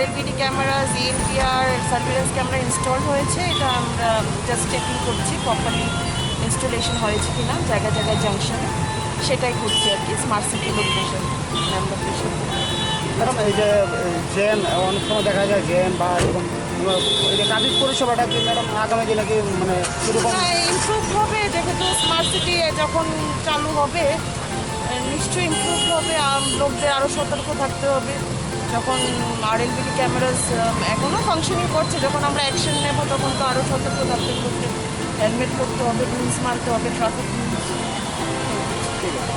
RLBD cameras, EMTR surveillance camera install হয়েছে। এটা আমরা জাস্ট চেকিং করছি প্রপারলি ইনস্টলেশন হয়েছে কিনা জায়গায় জায়গায় জাংশনে, সেটাই করছি আর কি। Smart city location location. Madam এই যে জ্যাম অনেক সময় দেখা যায় জ্যাম বা এরকম এই যে ট্রাফিক পরিষেবাটা কি ম্যাডাম আগামী দিনে কি মানে কীরকম? ইমপ্রুভ হবে, যেহেতু স্মার্ট সিটি যখন চালু হবে নিশ্চয়ই ইমপ্রুভ হবে। লোকদের আরও সতর্ক থাকতে হবে। যখন RLBD ক্যামেরাস এখনও ফাংশনিং করছে, যখন আমরা অ্যাকশন নেব তখন তো আরও সতর্ক থাকতে হবে। হেলমেট পরতে হবে, রুলস মানতে হবে, ট্রাফিক রুলস। ঠিক আছে।